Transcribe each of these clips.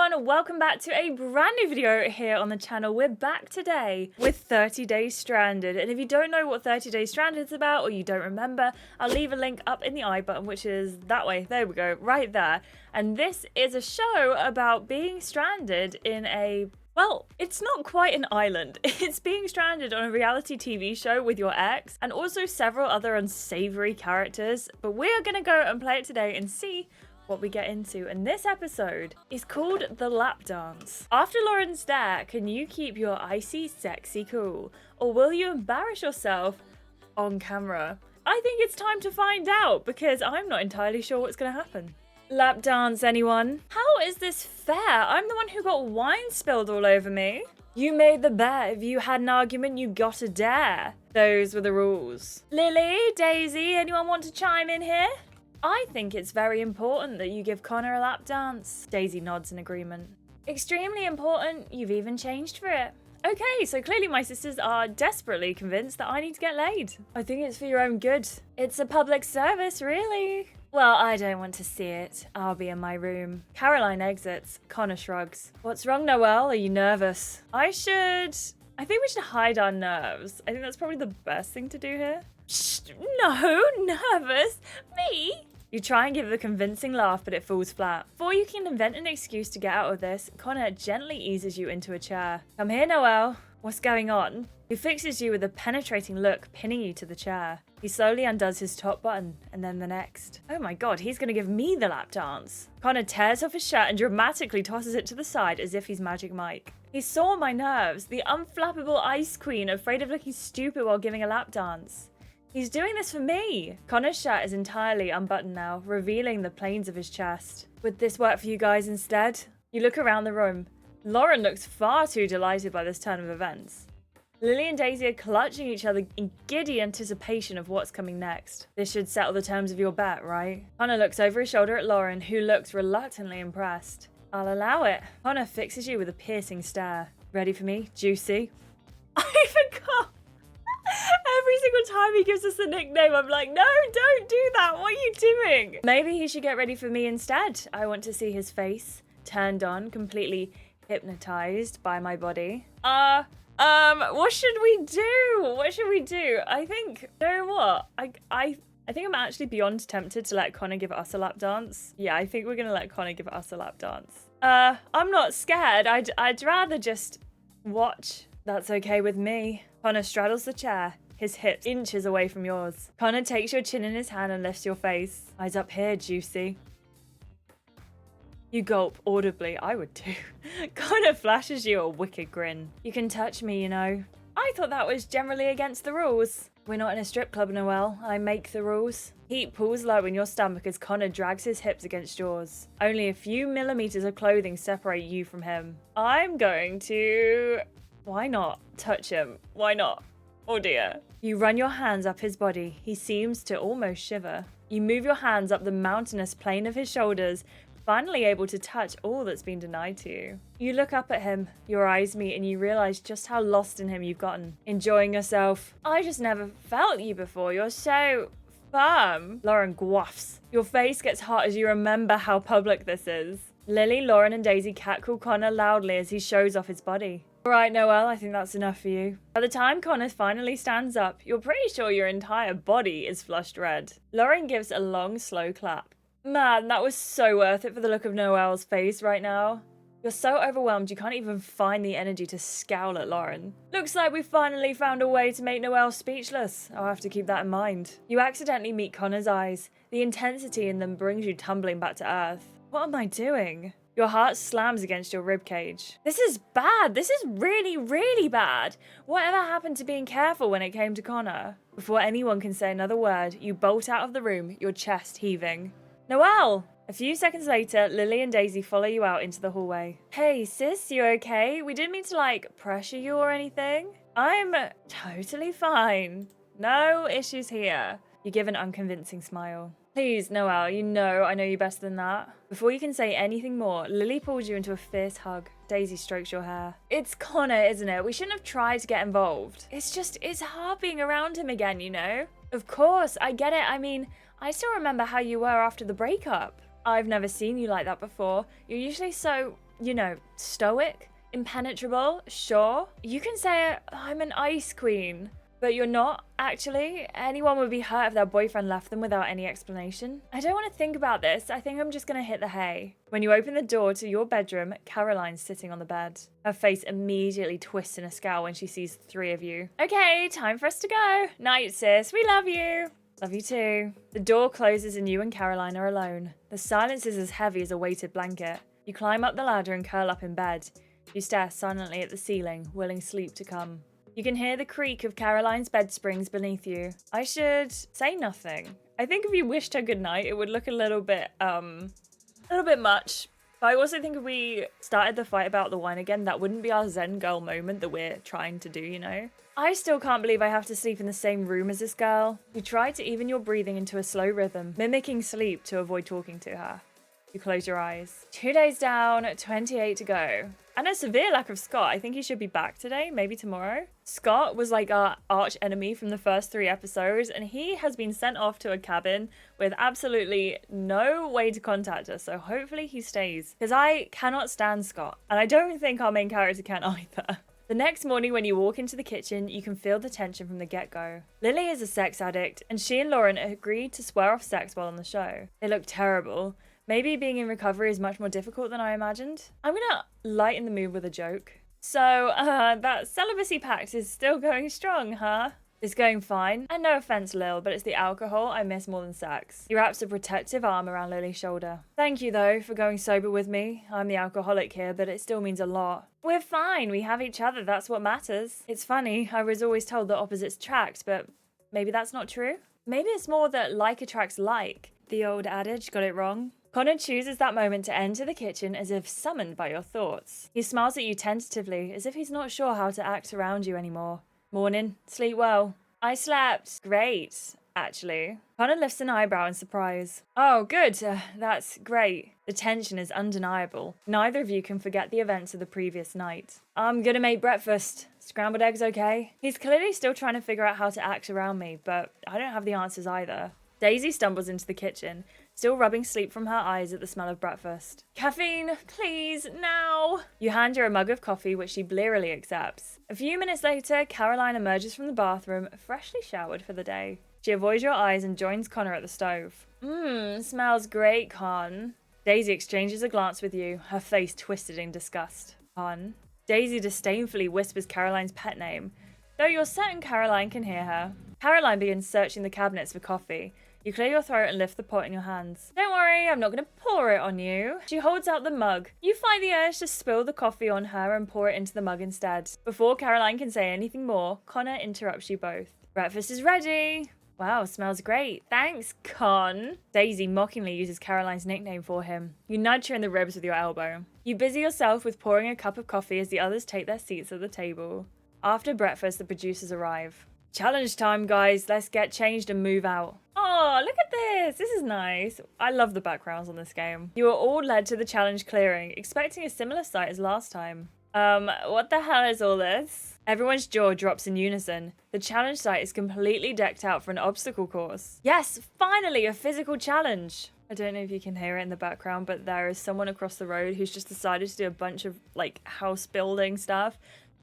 everyone, welcome back to a brand new video here on the channel. We're back today with 30 Days Stranded, and if you don't know what 30 Days Stranded is about, or you don't remember, I'll leave a link up in the I button, which is that way. There we go, right there. And this is a show about being stranded in a, well, it's not quite an island. It's being stranded on a reality TV show with your ex, and also several other unsavory characters, but we're gonna go and play it today and see what we get into. And this episode is called The Lap Dance. After Lauren's stare, can you keep your icy, sexy cool? Or will you embarrass yourself on camera? I think it's time to find out, because I'm not entirely sure what's going to happen. Lap dance, anyone? How is this fair? I'm the one who got wine spilled all over me. You made the bet. If you had an argument, you got a dare. Those were the rules. Lily, Daisy, anyone want to chime in here? I think it's very important that you give Connor a lap dance. Daisy nods in agreement. Extremely important. You've even changed for it. Okay, so clearly my sisters are desperately convinced that I need to get laid. I think it's for your own good. It's a public service, really. Well, I don't want to see it. I'll be in my room. Caroline exits. Connor shrugs. What's wrong, Noelle? Are you nervous? I think we should hide our nerves. I think that's probably the best thing to do here. Shh, no, nervous? Me? You try and give a convincing laugh, but it falls flat. Before you can invent an excuse to get out of this, Connor gently eases you into a chair. Come here, Noelle. What's going on? He fixes you with a penetrating look, pinning you to the chair. He slowly undoes his top button, and then the next. Oh my god, he's gonna give me the lap dance. Connor tears off his shirt and dramatically tosses it to the side as if he's Magic Mike. He saw my nerves, the unflappable ice queen afraid of looking stupid while giving a lap dance. He's doing this for me. Connor's shirt is entirely unbuttoned now, revealing the planes of his chest. Would this work for you guys instead? You look around the room. Lauren looks far too delighted by this turn of events. Lily and Daisy are clutching each other in giddy anticipation of what's coming next. This should settle the terms of your bet, right? Connor looks over his shoulder at Lauren, who looks reluctantly impressed. I'll allow it. Connor fixes you with a piercing stare. Ready for me? Juicy? I forgot. Every single time he gives us a nickname, I'm like, no, don't do that. What are you doing? Maybe he should get ready for me instead. I want to see his face, turned on, completely hypnotized by my body. What should we do? What should we do? I think, you know what? I think I'm actually beyond tempted to let Connor give us a lap dance. Yeah, I think we're gonna let Connor give us a lap dance. I'm not scared. I'd rather just watch. That's okay with me. Connor straddles the chair, his hips inches away from yours. Connor takes your chin in his hand and lifts your face. Eyes up here, Juicy. You gulp audibly. I would too. Connor flashes you a wicked grin. You can touch me, you know. I thought that was generally against the rules. We're not in a strip club, Noelle. I make the rules. Heat pulls low in your stomach as Connor drags his hips against yours. Only a few millimeters of clothing separate you from him. I'm going to... Why not touch him? Why not? Oh dear. You run your hands up his body. He seems to almost shiver. You move your hands up the mountainous plane of his shoulders, finally able to touch all that's been denied to you. You look up at him, your eyes meet, and you realize just how lost in him you've gotten. Enjoying yourself. I just never felt you before. You're so firm. Lauren guaffs. Your face gets hot as you remember how public this is. Lily, Lauren, and Daisy catcall Connor loudly as he shows off his body. All right, Noelle, I think that's enough for you. By the time Connor finally stands up, you're pretty sure your entire body is flushed red. Lauren gives a long, slow clap. Man, that was so worth it for the look of Noelle's face right now. You're so overwhelmed you can't even find the energy to scowl at Lauren. Looks like we finally found a way to make Noelle speechless. I'll have to keep that in mind. You accidentally meet Connor's eyes. The intensity in them brings you tumbling back to earth. What am I doing? Your heart slams against your ribcage. This is bad. This is really, really bad. Whatever happened to being careful when it came to Connor? Before anyone can say another word, you bolt out of the room, your chest heaving. Noelle! A few seconds later, Lily and Daisy follow you out into the hallway. Hey, sis, you okay? We didn't mean to, pressure you or anything. I'm totally fine. No issues here. You give an unconvincing smile. Please, Noelle, I know you better than that. Before you can say anything more, Lily pulls you into a fierce hug. Daisy strokes your hair. It's Connor, isn't it? We shouldn't have tried to get involved. It's hard being around him again, you know? Of course, I get it. I mean, I still remember how you were after the breakup. I've never seen you like that before. You're usually so you know, stoic, impenetrable, sure. You can say, I'm an ice queen, but you're not, actually. Anyone would be hurt if their boyfriend left them without any explanation. I don't want to think about this. I think I'm just gonna hit the hay. When you open the door to your bedroom, Caroline's sitting on the bed. Her face immediately twists in a scowl when she sees the three of you. Okay, time for us to go. Night, sis. We love you. Love you too. The door closes and you and Caroline are alone. The silence is as heavy as a weighted blanket. You climb up the ladder and curl up in bed. You stare silently at the ceiling, willing sleep to come. You can hear the creak of Caroline's bed springs beneath you. I should say nothing. I think if you wished her goodnight, it would look a little bit much. But I also think if we started the fight about the wine again, that wouldn't be our Zen girl moment that we're trying to do, you know? I still can't believe I have to sleep in the same room as this girl. You try to even your breathing into a slow rhythm, mimicking sleep to avoid talking to her. You close your eyes. 2 days down, 28 to go. And a severe lack of Scott. I think he should be back today, maybe tomorrow. Scott was like our arch enemy from the first 3 episodes, and he has been sent off to a cabin with absolutely no way to contact us. So hopefully he stays, because I cannot stand Scott. And I don't think our main character can either. The next morning when you walk into the kitchen, you can feel the tension from the get-go. Lily is a sex addict, and she and Lauren agreed to swear off sex while on the show. They look terrible. Maybe being in recovery is much more difficult than I imagined. I'm gonna lighten the mood with a joke. So, that celibacy pact is still going strong, huh? It's going fine. And no offense, Lil, but it's the alcohol I miss more than sex. He wraps a protective arm around Lily's shoulder. Thank you, though, for going sober with me. I'm the alcoholic here, but it still means a lot. We're fine. We have each other. That's what matters. It's funny. I was always told that opposites attract, but maybe that's not true. Maybe it's more that like attracts like. The old adage, got it wrong. Connor chooses that moment to enter the kitchen as if summoned by your thoughts. He smiles at you tentatively, as if he's not sure how to act around you anymore. Morning. Sleep well. I slept. Great, actually. Connor lifts an eyebrow in surprise. Oh, good. That's great. The tension is undeniable. Neither of you can forget the events of the previous night. I'm gonna make breakfast. Scrambled eggs okay? He's clearly still trying to figure out how to act around me, but I don't have the answers either. Daisy stumbles into the kitchen, still rubbing sleep from her eyes at the smell of breakfast. Caffeine, please, now! You hand her a mug of coffee, which she blearily accepts. A few minutes later, Caroline emerges from the bathroom, freshly showered for the day. She avoids your eyes and joins Connor at the stove. Smells great, Con. Daisy exchanges a glance with you, her face twisted in disgust. Con. Daisy disdainfully whispers Caroline's pet name, though you're certain Caroline can hear her. Caroline begins searching the cabinets for coffee. You clear your throat and lift the pot in your hands. Don't worry, I'm not going to pour it on you. She holds out the mug. You find the urge to spill the coffee on her and pour it into the mug instead. Before Caroline can say anything more, Connor interrupts you both. Breakfast is ready. Wow, smells great. Thanks, Con. Daisy mockingly uses Caroline's nickname for him. You nudge her in the ribs with your elbow. You busy yourself with pouring a cup of coffee as the others take their seats at the table. After breakfast, the producers arrive. Challenge time, guys. Let's get changed and move out. Oh, look at this. This is nice. I love the backgrounds on this game. You are all led to the challenge clearing, expecting a similar sight as last time. What the hell is all this? Everyone's jaw drops in unison. The challenge site is completely decked out for an obstacle course. Yes, finally a physical challenge. I don't know if you can hear it in the background, but there is someone across the road who's just decided to do a bunch of like house building stuff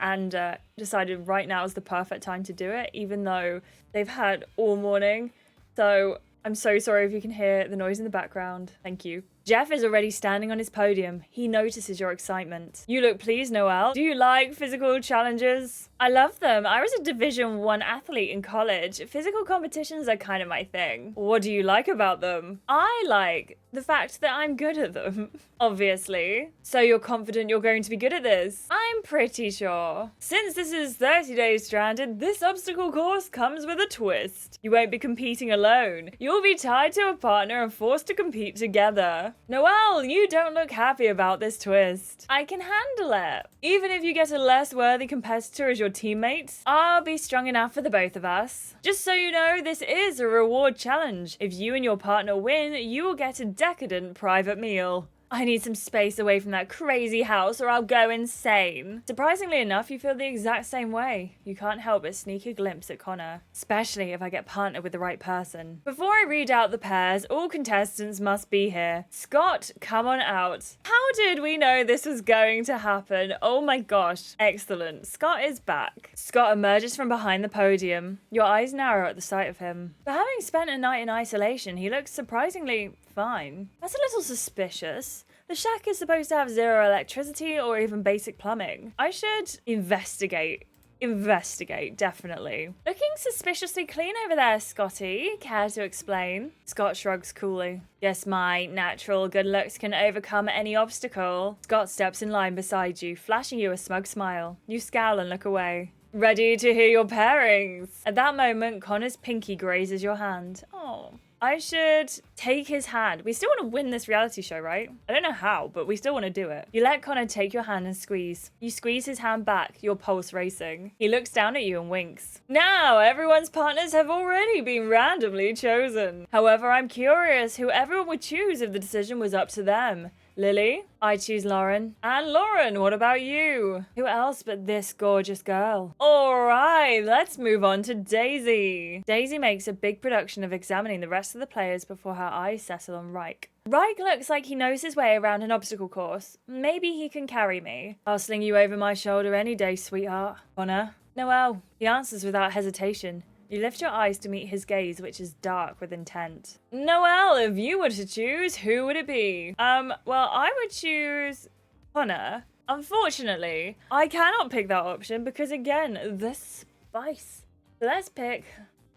and decided right now is the perfect time to do it, even though they've had all morning. So I'm so sorry if you can hear the noise in the background. Thank you. Jeff is already standing on his podium. He notices your excitement. You look pleased, Noelle. Do you like physical challenges? I love them. I was a Division 1 athlete in college. Physical competitions are kind of my thing. What do you like about them? I like the fact that I'm good at them, obviously. So you're confident you're going to be good at this? I'm pretty sure. Since this is 30 Days Stranded, this obstacle course comes with a twist. You won't be competing alone. You'll be tied to a partner and forced to compete together. Noelle, you don't look happy about this twist. I can handle it. Even if you get a less worthy competitor as your teammate, I'll be strong enough for the both of us. Just so you know, this is a reward challenge. If you and your partner win, you will get a decadent private meal. I need some space away from that crazy house or I'll go insane. Surprisingly enough, you feel the exact same way. You can't help but sneak a glimpse at Connor, especially if I get partnered with the right person. Before I read out the pairs, all contestants must be here. Scott, come on out. How did we know this was going to happen? Oh my gosh. Excellent. Scott is back. Scott emerges from behind the podium. Your eyes narrow at the sight of him. For having spent a night in isolation, he looks surprisingly fine. That's a little suspicious. The shack is supposed to have zero electricity or even basic plumbing. I should investigate. Investigate, definitely. Looking suspiciously clean over there, Scotty. Care to explain? Scott shrugs coolly. Yes, my natural good looks can overcome any obstacle. Scott steps in line beside you, flashing you a smug smile. You scowl and look away. Ready to hear your pairings. At that moment, Connor's pinky grazes your hand. Oh. I should take his hand. We still want to win this reality show, right? I don't know how, but we still want to do it. You let Connor take your hand and squeeze. You squeeze his hand back, your pulse racing. He looks down at you and winks. Now, everyone's partners have already been randomly chosen. However, I'm curious who everyone would choose if the decision was up to them. Lily? I choose Lauren. And Lauren, what about you? Who else but this gorgeous girl? Alright, let's move on to Daisy. Daisy makes a big production of examining the rest of the players before her eyes settle on Reich. Reich looks like he knows his way around an obstacle course. Maybe he can carry me. I'll sling you over my shoulder any day, sweetheart. Connor? Noelle. He answers without hesitation. You lift your eyes to meet his gaze, which is dark with intent. Noelle, if you were to choose, who would it be? Well, I would choose Connor. Unfortunately, I cannot pick that option because, again, the spice. So let's pick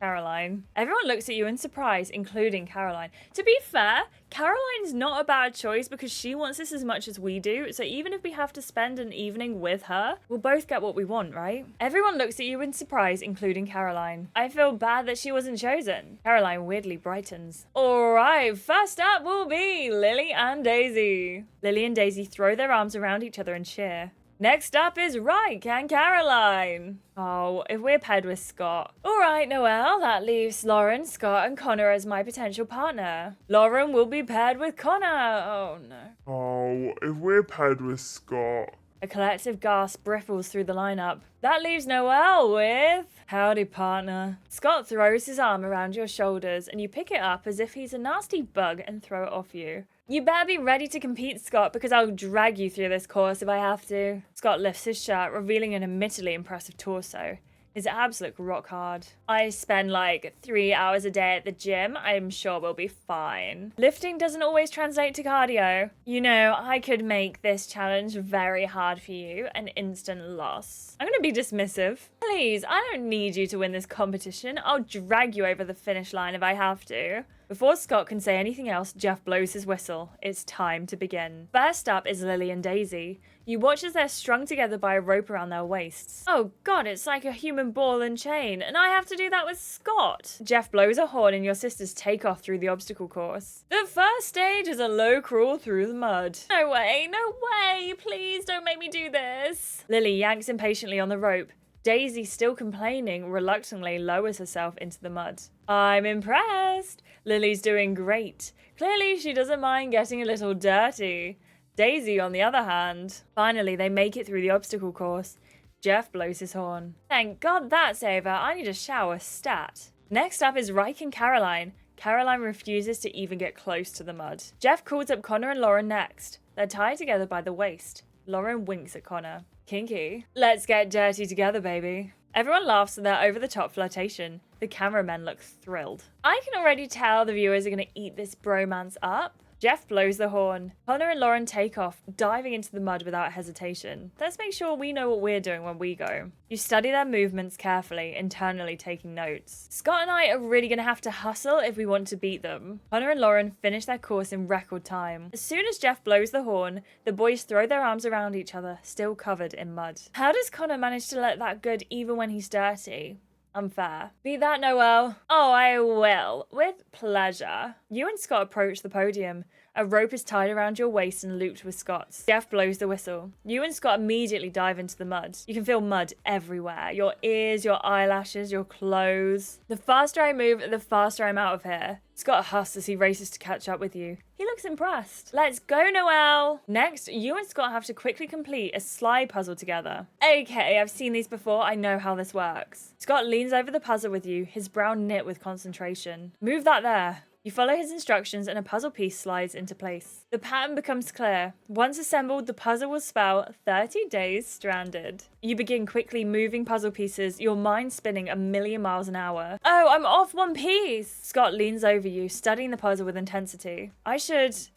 Caroline. Everyone looks at you in surprise, including Caroline. To be fair, Caroline's not a bad choice because she wants this as much as we do. So even if we have to spend an evening with her, we'll both get what we want, right? Everyone looks at you in surprise, including Caroline. I feel bad that she wasn't chosen. Caroline weirdly brightens. All right, first up will be Lily and Daisy. Lily and Daisy throw their arms around each other and cheer. Next up is Reich and Caroline. Oh, if we're paired with Scott. All right, Noelle, that leaves Lauren, Scott, and Connor as my potential partner. Lauren will be paired with Connor. Oh, no. Oh, if we're paired with Scott. A collective gasp ripples through the lineup. That leaves Noelle with... Howdy, partner. Scott throws his arm around your shoulders and you pick it up as if he's a nasty bug and throw it off you. You better be ready to compete, Scott, because I'll drag you through this course if I have to. Scott lifts his shirt, revealing an admittedly impressive torso. His abs look rock hard. I spend like 3 hours a day at the gym. I'm sure we'll be fine. Lifting doesn't always translate to cardio. You know, I could make this challenge very hard for you, an instant loss. I'm gonna be dismissive. Please, I don't need you to win this competition. I'll drag you over the finish line if I have to. Before Scott can say anything else, Jeff blows his whistle. It's time to begin. First up is Lily and Daisy. You watch as they're strung together by a rope around their waists. Oh god, it's like a human ball and chain, and I have to do that with Scott. Jeff blows a horn and your sisters take off through the obstacle course. The first stage is a low crawl through the mud. No way, please don't make me do this. Lily yanks impatiently on the rope. Daisy, still complaining, reluctantly lowers herself into the mud. I'm impressed. Lily's doing great. Clearly, she doesn't mind getting a little dirty. Daisy, on the other hand. Finally, they make it through the obstacle course. Jeff blows his horn. Thank God that's over. I need a shower stat. Next up is Reich and Caroline. Caroline refuses to even get close to the mud. Jeff calls up Connor and Lauren next. They're tied together by the waist. Lauren winks at Connor. Kinky. Let's get dirty together, baby. Everyone laughs at their over-the-top flirtation. The cameramen look thrilled. I can already tell the viewers are going to eat this bromance up. Jeff blows the horn. Connor and Lauren take off, diving into the mud without hesitation. Let's make sure we know what we're doing when we go. You study their movements carefully, internally taking notes. Scott and I are really going to have to hustle if we want to beat them. Connor and Lauren finish their course in record time. As soon as Jeff blows the horn, the boys throw their arms around each other, still covered in mud. How does Connor manage to look that good even when he's dirty? Unfair. Beat that, Noelle. Oh, I will. With pleasure. You and Scott approach the podium. A rope is tied around your waist and looped with Scott's. Jeff blows the whistle. You and Scott immediately dive into the mud. You can feel mud everywhere. Your ears, your eyelashes, your clothes. The faster I move, the faster I'm out of here. Scott husks as he races to catch up with you. He looks impressed. Let's go, Noelle! Next, you and Scott have to quickly complete a slide puzzle together. Okay, I've seen these before. I know how this works. Scott leans over the puzzle with you, his brow knit with concentration. Move that there. You follow his instructions and a puzzle piece slides into place. The pattern becomes clear. Once assembled, the puzzle will spell 30 days stranded. You begin quickly moving puzzle pieces, your mind spinning a million miles an hour. Oh, I'm off one piece! Scott leans over you, studying the puzzle with intensity. I'm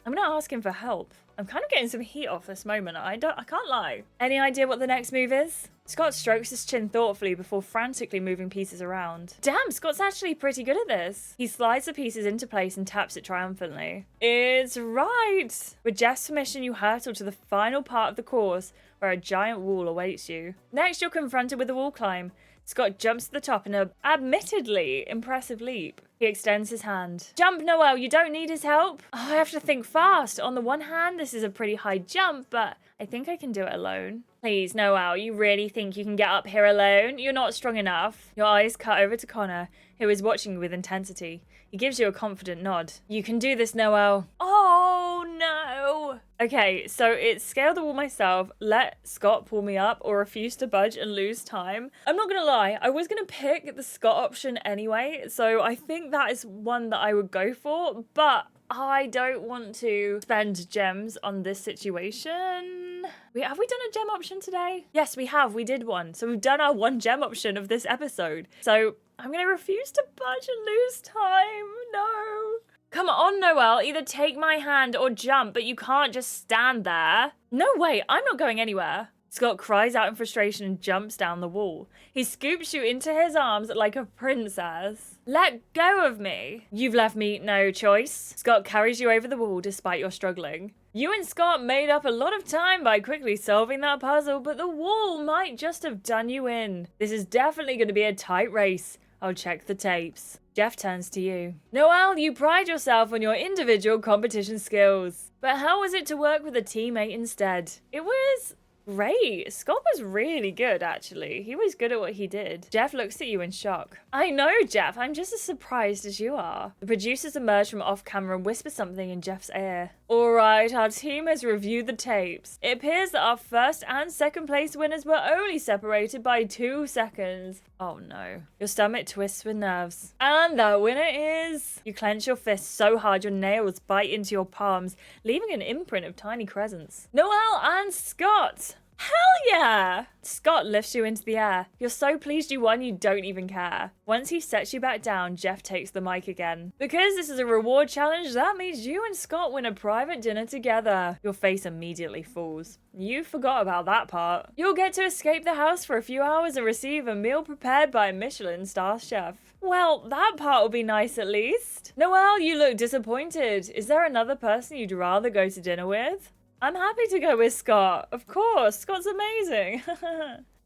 gonna ask him for help. I'm kind of getting some heat off this moment. I can't lie. Any idea what the next move is? Scott strokes his chin thoughtfully before frantically moving pieces around. Damn, Scott's actually pretty good at this. He slides the pieces into place and taps it triumphantly. It's right. With Jeff's permission, you hurtle to the final part of the course where a giant wall awaits you. Next, you're confronted with a wall climb. Scott jumps to the top in an admittedly impressive leap. He extends his hand. Jump, Noelle, you don't need his help. Oh, I have to think fast. On the one hand, this is a pretty high jump, but I think I can do it alone. Please, Noelle, you really think you can get up here alone? You're not strong enough. Your eyes cut over to Connor, who is watching you with intensity. He gives you a confident nod. You can do this, Noelle. Oh, no. Okay, so it's scale the wall myself, let Scott pull me up, or refuse to budge and lose time. I'm not gonna lie, I was gonna pick the Scott option anyway, so I think that is one that I would go for, but I don't want to spend gems on this situation. Have we done a gem option today? Yes, we have. We did one. So we've done our one gem option of this episode. So I'm going to refuse to budge and lose time. No. Come on, Noelle. Either take my hand or jump, but you can't just stand there. No way. I'm not going anywhere. Scott cries out in frustration and jumps down the wall. He scoops you into his arms like a princess. Let go of me. You've left me no choice. Scott carries you over the wall despite your struggling. You and Scott made up a lot of time by quickly solving that puzzle, but the wall might just have done you in. This is definitely going to be a tight race. I'll check the tapes. Jeff turns to you. Noelle, you pride yourself on your individual competition skills. But how was it to work with a teammate instead? It was great. Scott was really good, actually. He was good at what he did. Jeff looks at you in shock. I know, Jeff. I'm just as surprised as you are. The producers emerge from off-camera and whisper something in Jeff's ear. All right, our team has reviewed the tapes. It appears that our first and second place winners were only separated by 2 seconds. Oh no. Your stomach twists with nerves. And the winner is... You clench your fists so hard your nails bite into your palms, leaving an imprint of tiny crescents. Noelle and Scott! Hell yeah! Scott lifts you into the air. You're so pleased you won, you don't even care. Once he sets you back down, Jeff takes the mic again. Because this is a reward challenge, that means you and Scott win a private dinner together. Your face immediately falls. You forgot about that part. You'll get to escape the house for a few hours and receive a meal prepared by a Michelin star chef. Well, that part will be nice at least. Noelle, you look disappointed. Is there another person you'd rather go to dinner with? I'm happy to go with Scott. Of course, Scott's amazing.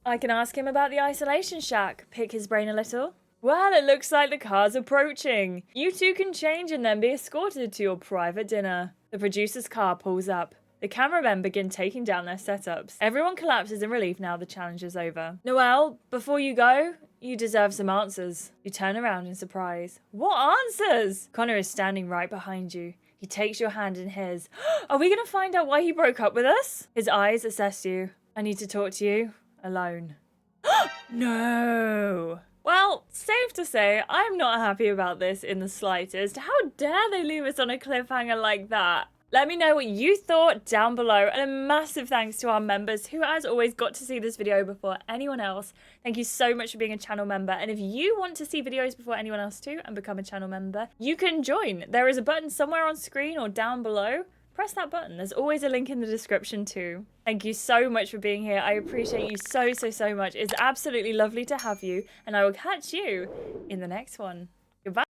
I can ask him about the isolation shack, pick his brain a little. Well, it looks like the car's approaching. You two can change and then be escorted to your private dinner. The producer's car pulls up. The cameramen begin taking down their setups. Everyone collapses in relief now the challenge is over. Noelle, before you go, you deserve some answers. You turn around in surprise. What answers? Connor is standing right behind you. He takes your hand in his. Are we going to find out why he broke up with us? His eyes assess you. I need to talk to you alone. No. Well, safe to say, I'm not happy about this in the slightest. How dare they leave us on a cliffhanger like that? Let me know what you thought down below, and a massive thanks to our members who, as always, got to see this video before anyone else. Thank you so much for being a channel member, and if you want to see videos before anyone else too and become a channel member, you can join. There is a button somewhere on screen or down below. Press that button. There's always a link in the description too. Thank you so much for being here. I appreciate you so much. It's absolutely lovely to have you, and I will catch you in the next one. Goodbye.